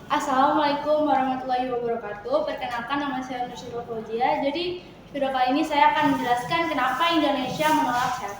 Assalamualaikum warahmatullahi wabarakatuh. Perkenalkan, nama saya Nursyirul Fauzia. Jadi video kali ini saya akan menjelaskan kenapa Indonesia menolak SEAT.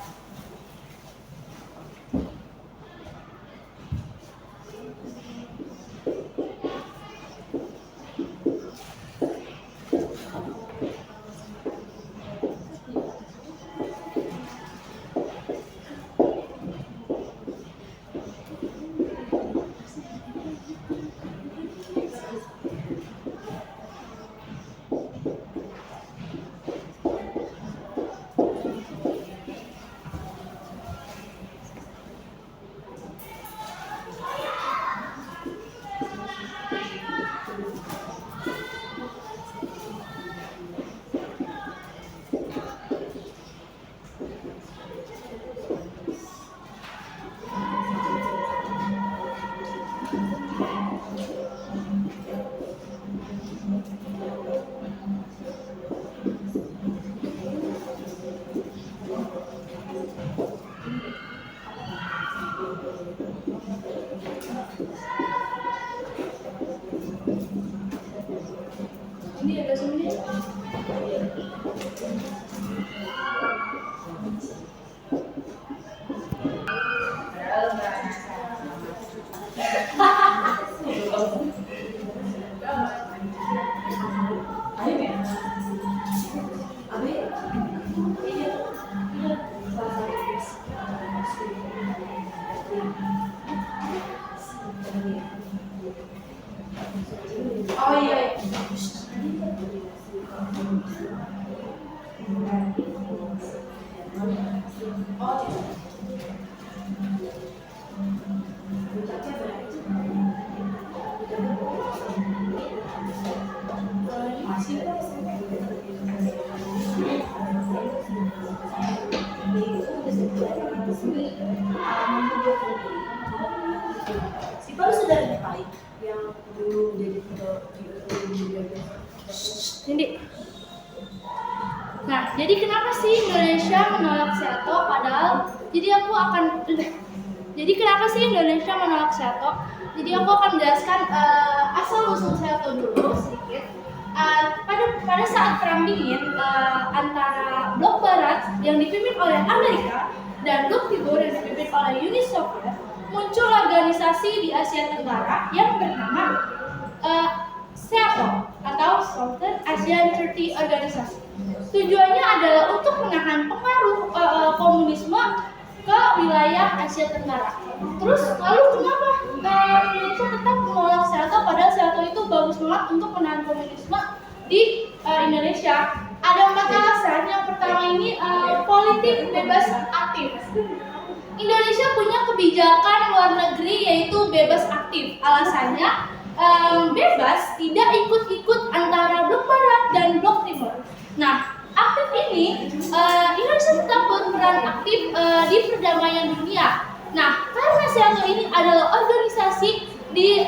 Ini ada semuanya. Oh iya. Sipol sudah dikapai yang dulu jadi Ini. Nah, jadi kenapa sih Indonesia menolak SEATO? Jadi kenapa sih Indonesia menolak SEATO? Jadi aku akan menjelaskan asal usul SEATO dulu sedikit. Pada saat perang dingin antara blok barat yang dipimpin oleh Amerika dan blok timur yang dipimpin oleh Uni Soviet, muncul organisasi di Asia Tenggara yang bernama SEATO atau Southern Asian Treaty Organization. Tujuannya adalah untuk menahan pengaruh komunisme ke wilayah Asia Tenggara. Terus lalu kenapa Indonesia tetap menolak SEATO padahal SEATO itu bagus banget untuk menahan komunisme di Indonesia? Ada 4 alasan. Yang pertama ini politik bebas aktif. Indonesia punya kebijakan luar negeri yaitu bebas aktif. Alasannya bebas tidak ikut-ikut antara blok barat dan blok timur. Nah, aktif ini Indonesia tetap berperan aktif di perdamaian dunia. Nah, karena SEATO ini adalah organisasi di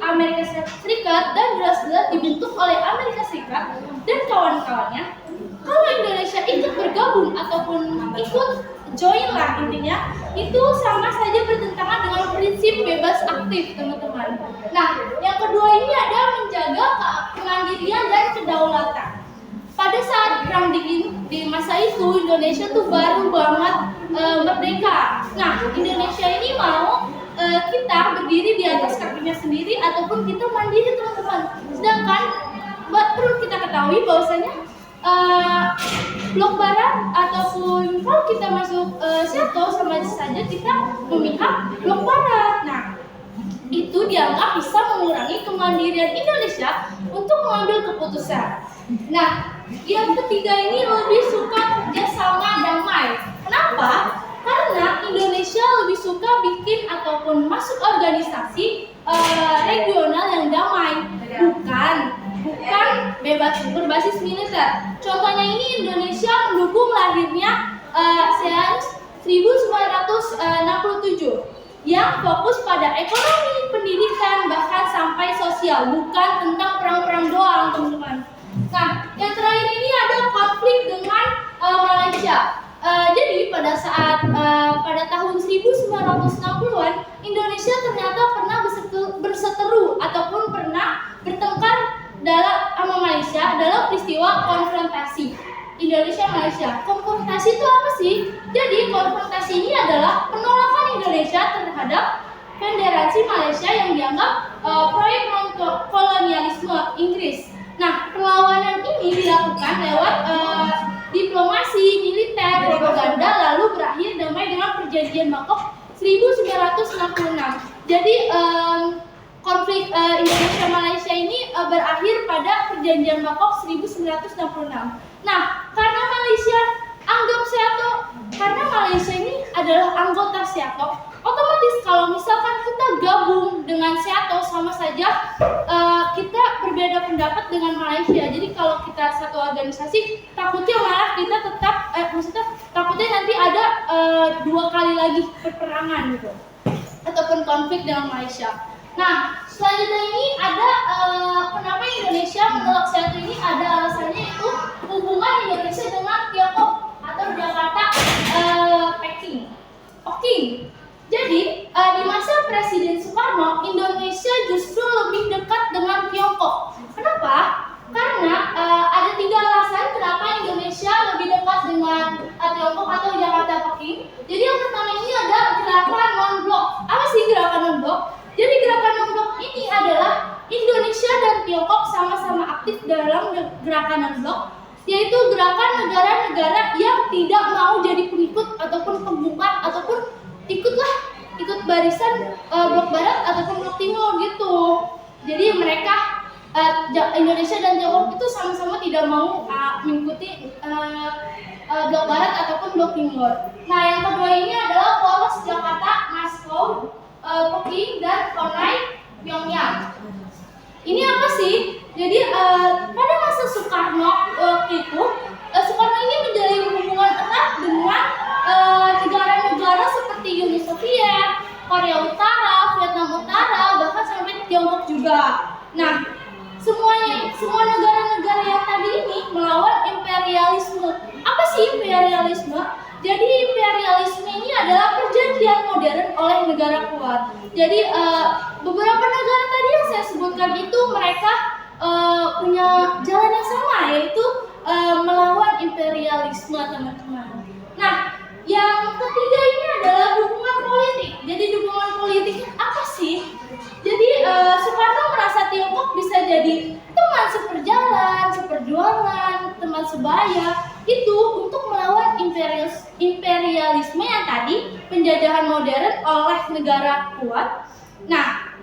Amerika Serikat dan jelas-jelas dibentuk oleh Amerika Serikat dan kawan-kawannya, kalau Indonesia ikut bergabung ataupun ikut join lah intinya, itu sama saja bertentangan dengan prinsip bebas aktif, teman-teman. Nah, yang kedua ini ada menjaga kemandirian dan kedaulatan. Pada saat perang dingin di masa itu Indonesia tuh baru banget merdeka. Nah, Indonesia ini mau kita berdiri di atas kakinya sendiri ataupun kita mandiri, teman-teman. Sedangkan perlu kita ketahui bahwasanya blok barat ataupun kalau kita masuk SEATO sama saja kita memihak blok barat. Nah, itu dianggap bisa mengurangi kemandirian Indonesia untuk mengambil keputusan. Nah, yang ketiga ini lebih suka kerjasama damai. Kenapa? Karena Indonesia lebih suka bikin ataupun masuk organisasi regional yang damai, bukan bebas berbasis militer. Contohnya ini Indonesia mendukung lahirnya ASEAN 1967 yang fokus pada ekonomi, pendidikan, bahkan sampai sosial, bukan tentang perang-perang doang, teman-teman. Nah, yang terakhir ini ada konflik dengan Malaysia. Jadi pada saat pada tahun 1960-an Indonesia ternyata pernah berseteru Indonesia Malaysia. Konfrontasi itu apa sih? Jadi konfrontasi ini adalah penolakan Indonesia terhadap Federasi Malaysia yang dianggap proyek kolonialisme Inggris. Nah, perlawanan ini dilakukan lewat diplomasi, militer, propaganda, lalu berakhir damai dengan Perjanjian Bangkok 1966. Jadi konflik Indonesia Malaysia ini berakhir pada Perjanjian Bangkok 1966. Nah, karena Malaysia ini adalah anggota SEATO, otomatis kalau misalkan kita gabung dengan SEATO sama saja kita berbeda pendapat dengan Malaysia. Jadi kalau kita satu organisasi, takutnya malah kita tetap maksudnya takutnya nanti ada dua kali lagi peperangan gitu ataupun konflik dengan Malaysia. Nah, selanjutnya ini ada kenapa Indonesia menolak SEATO ini, ada alasannya itu hubungan Indonesia dengan Tiongkok atau Jakarta Peking. Jadi di masa Presiden Soekarno, Indonesia justru lebih dekat dengan Tiongkok. Kenapa? Karena ada 3 alasan kenapa Indonesia lebih dekat dengan Tiongkok atau Jakarta Peking. Jadi yang pertama ini ada gerakan non-blok. Apa sih gerakan non-blok? Jadi gerakan non-blok ini adalah Indonesia dan Tiongkok sama-sama aktif dalam gerakan non-blok, yaitu gerakan negara-negara yang tidak mau jadi pengikut ataupun pembungkam ataupun ikut barisan blok barat ataupun blok timur gitu. Jadi mereka Indonesia dan Tiongkok itu sama-sama tidak mau mengikuti blok barat ataupun blok timur. Nah, yang kedua ini adalah poros Jakarta, Moskow, Peking, dan Hanoi, Pyongyang. Ini apa sih? Jadi pada masa Soekarno itu, Soekarno ini menjalin hubungan erat dengan negara-negara seperti Uni Soviet, Korea Utara, Vietnam Utara, bahkan sampai Tiongkok juga. Nah, semua negara-negara yang tadi ini melawan imperialisme. Apa sih imperialisme? Jadi imperialisme ini adalah perjanjian modern oleh negara kuat. Jadi beberapa negara tadi yang saya sebutkan itu mereka punya jalan yang sama, yaitu melawan imperialisme, teman-teman. Nah, yang ketiga ini adalah dukungan politik. Jadi dukungan politik apa sih? Jadi Soekarno merasa Tiongkok bisa jadi teman seperjalan, seperjuangan, teman sebaya itu untuk melawan imperialisme yang tadi, penjajahan modern oleh negara kuat. Nah,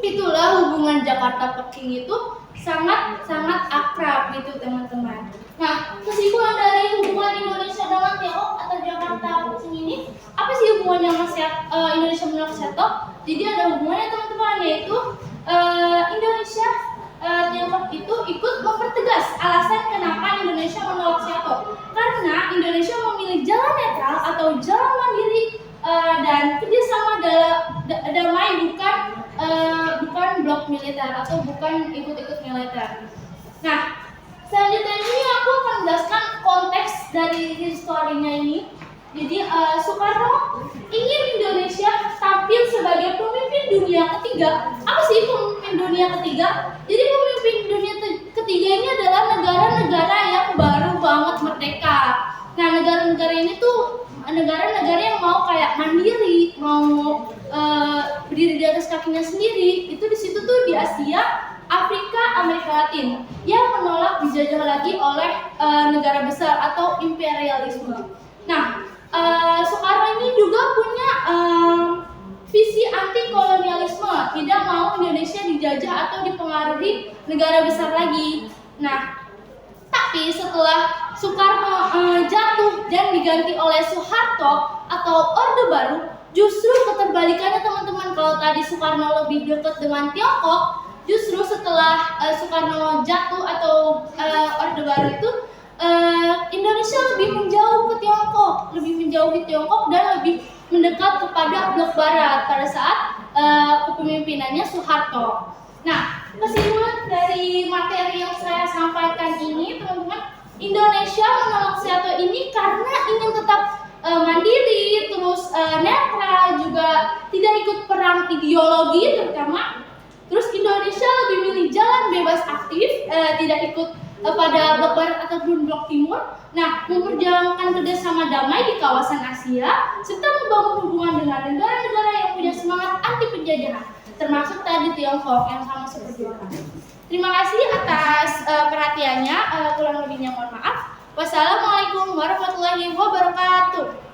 itulah hubungan Jakarta Peking itu sangat akrab gitu, teman-teman. Nah, kesimpulan dari hubungan Indonesia dengan Tiongkok atau Jakarta Peking ini, apa sih hubungannya sama Indonesia menolak SEATO? Jadi ada hubungannya, teman-teman, yaitu Indonesia Tiongkok itu ikut mempertegas alasan kenapa Indonesia menolak SEATO. Karena Indonesia memilih jalan netral atau jalan mandiri dan kerjasama damai, bukan blok militer atau bukan ikut-ikut militer. Nah, selanjutnya ini aku akan menjelaskan konteks dari historinya ini. Jadi Soekarno ingin Indonesia tampil sebagai pemimpin dunia ketiga. Apa sih pemimpin dunia ketiga? Jadi pemimpin dunia ketiga ini adalah negara-negara yang baru banget merdeka. Nah, negara-negara ini tuh negara-negara yang mau kayak mandiri, mau berdiri di atas kakinya sendiri. Itu di situ tuh di Asia, Afrika, Amerika Latin yang menolak dijajah lagi oleh negara besar atau imperialisme. Nah, Soekarno ini juga punya visi anti kolonialisme, tidak mau Indonesia dijajah atau dipengaruhi negara besar lagi. Nah, tapi setelah Soekarno jatuh dan diganti oleh Soeharto atau Orde Baru, justru keterbalikannya, teman-teman. Kalau tadi Soekarno lebih dekat dengan Tiongkok, justru setelah Soekarno jatuh atau Orde Baru itu, Indonesia lebih menjauh ke Tiongkok, lebih menjauhi Tiongkok dan lebih mendekat kepada blok barat pada saat kepemimpinannya Soeharto. Nah, kesimpulan dari materi yang saya sampaikan ini, teman-teman, Indonesia menolak SEATO ini karena ingin tetap mandiri, terus netral, juga tidak ikut perang ideologi terutama. Terus Indonesia lebih milih jalan bebas aktif, tidak ikut pada blok barat ataupun blok timur. Nah, memperjuangkan kerjasama damai di kawasan Asia serta membangun hubungan dengan negara-negara yang punya semangat anti penjajahan, termasuk tadi Tiongkok yang sama seperti kita. Terima kasih atas perhatiannya. Kurang lebihnya mohon maaf. Wassalamualaikum warahmatullahi wabarakatuh.